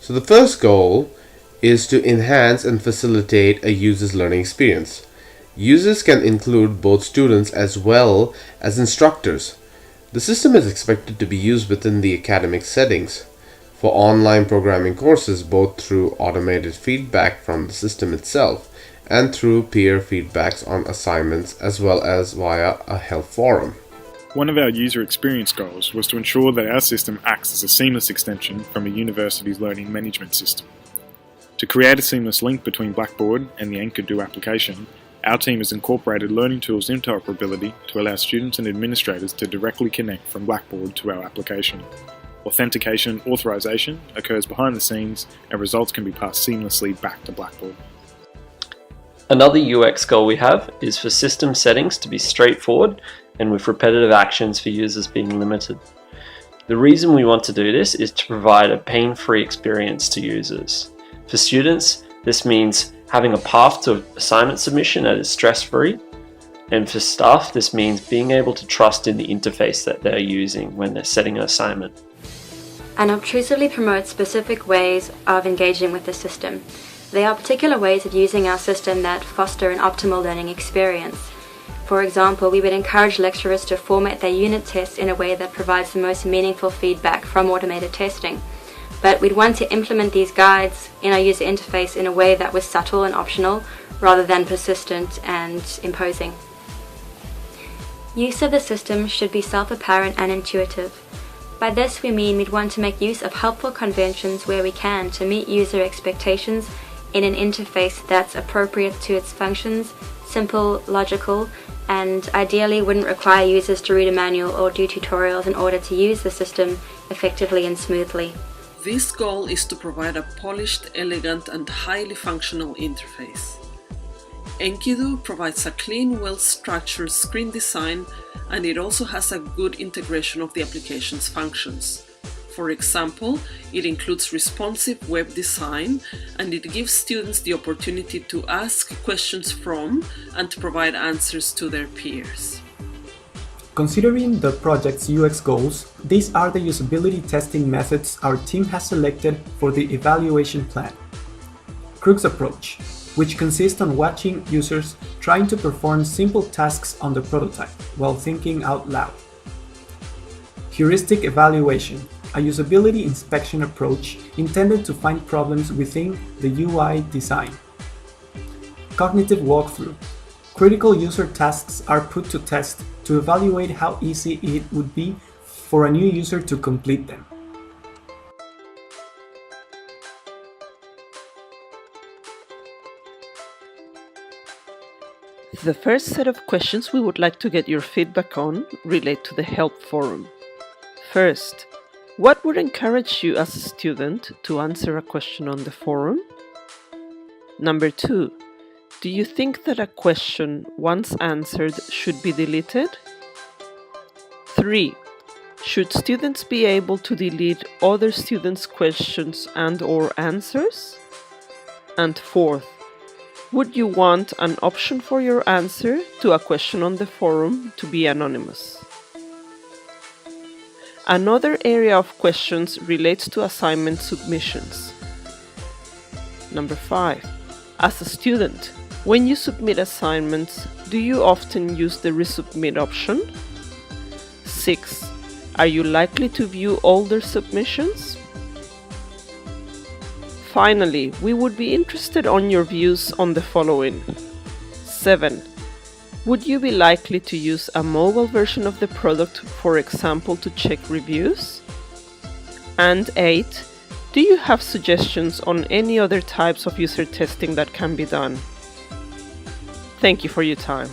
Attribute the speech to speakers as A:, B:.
A: So the first goal is to enhance and facilitate a user's learning experience. Users can include both students as well as instructors. The system is expected to be used within the academic settings for online programming courses, both through automated feedback from the system itself and through peer feedbacks on assignments, as well as via a help forum.
B: One of our user experience goals was to ensure that our system acts as a seamless extension from a university's learning management system. To create a seamless link between Blackboard and the ENKIDU application, our team has incorporated learning tools interoperability to allow students and administrators to directly connect from Blackboard to our application. Authentication authorization occurs behind the scenes, and results can be passed seamlessly back to Blackboard.
C: Another UX goal we have is for system settings to be straightforward and with repetitive actions for users being limited. The reason we want to do this is to provide a pain-free experience to users. For students, this means having a path to assignment submission that is stress-free, and for staff, this means being able to trust in the interface that they're using when they're setting an assignment.
D: Unobtrusively promote specific ways of engaging with the system. There are particular ways of using our system that foster an optimal learning experience. For example, we would encourage lecturers to format their unit tests in a way that provides the most meaningful feedback from automated testing. But we'd want to implement these guides in our user interface in a way that was subtle and optional, rather than persistent and imposing. Use of the system should be self-apparent and intuitive. By this we mean we'd want to make use of helpful conventions where we can to meet user expectations in an interface that's appropriate to its functions, simple, logical, and ideally wouldn't require users to read a manual or do tutorials in order to use the system effectively and smoothly.
E: This goal is to provide a polished, elegant, and highly functional interface. ENKIDU provides a clean, well-structured screen design, and it also has a good integration of the application's functions. For example, it includes responsive web design, and it gives students the opportunity to ask questions from and to provide answers to their peers.
F: Considering the project's UX goals, these are the usability testing methods our team has selected for the evaluation plan. Crux approach, which consists on watching users trying to perform simple tasks on the prototype while thinking out loud. Heuristic evaluation, a usability inspection approach intended to find problems within the UI design. Cognitive walkthrough, critical user tasks are put to test to evaluate how easy it would be for a new user to complete them.
G: The first set of questions we would like to get your feedback on relate to the help forum. First, what would encourage you as a student to answer a question on the forum? Number 2, do you think that a question, once answered, should be deleted? 3. Should students be able to delete other students' questions and/or answers? And 4th, would you want an option for your answer to a question on the forum to be anonymous? Another area of questions relates to assignment submissions. Number 5. As a student, when you submit assignments, do you often use the resubmit option? 6. Are you likely to view older submissions? Finally, we would be interested on your views on the following. 7. Would you be likely to use a mobile version of the product, for example, to check reviews? And 8. Do you have suggestions on any other types of user testing that can be done? Thank you for your time.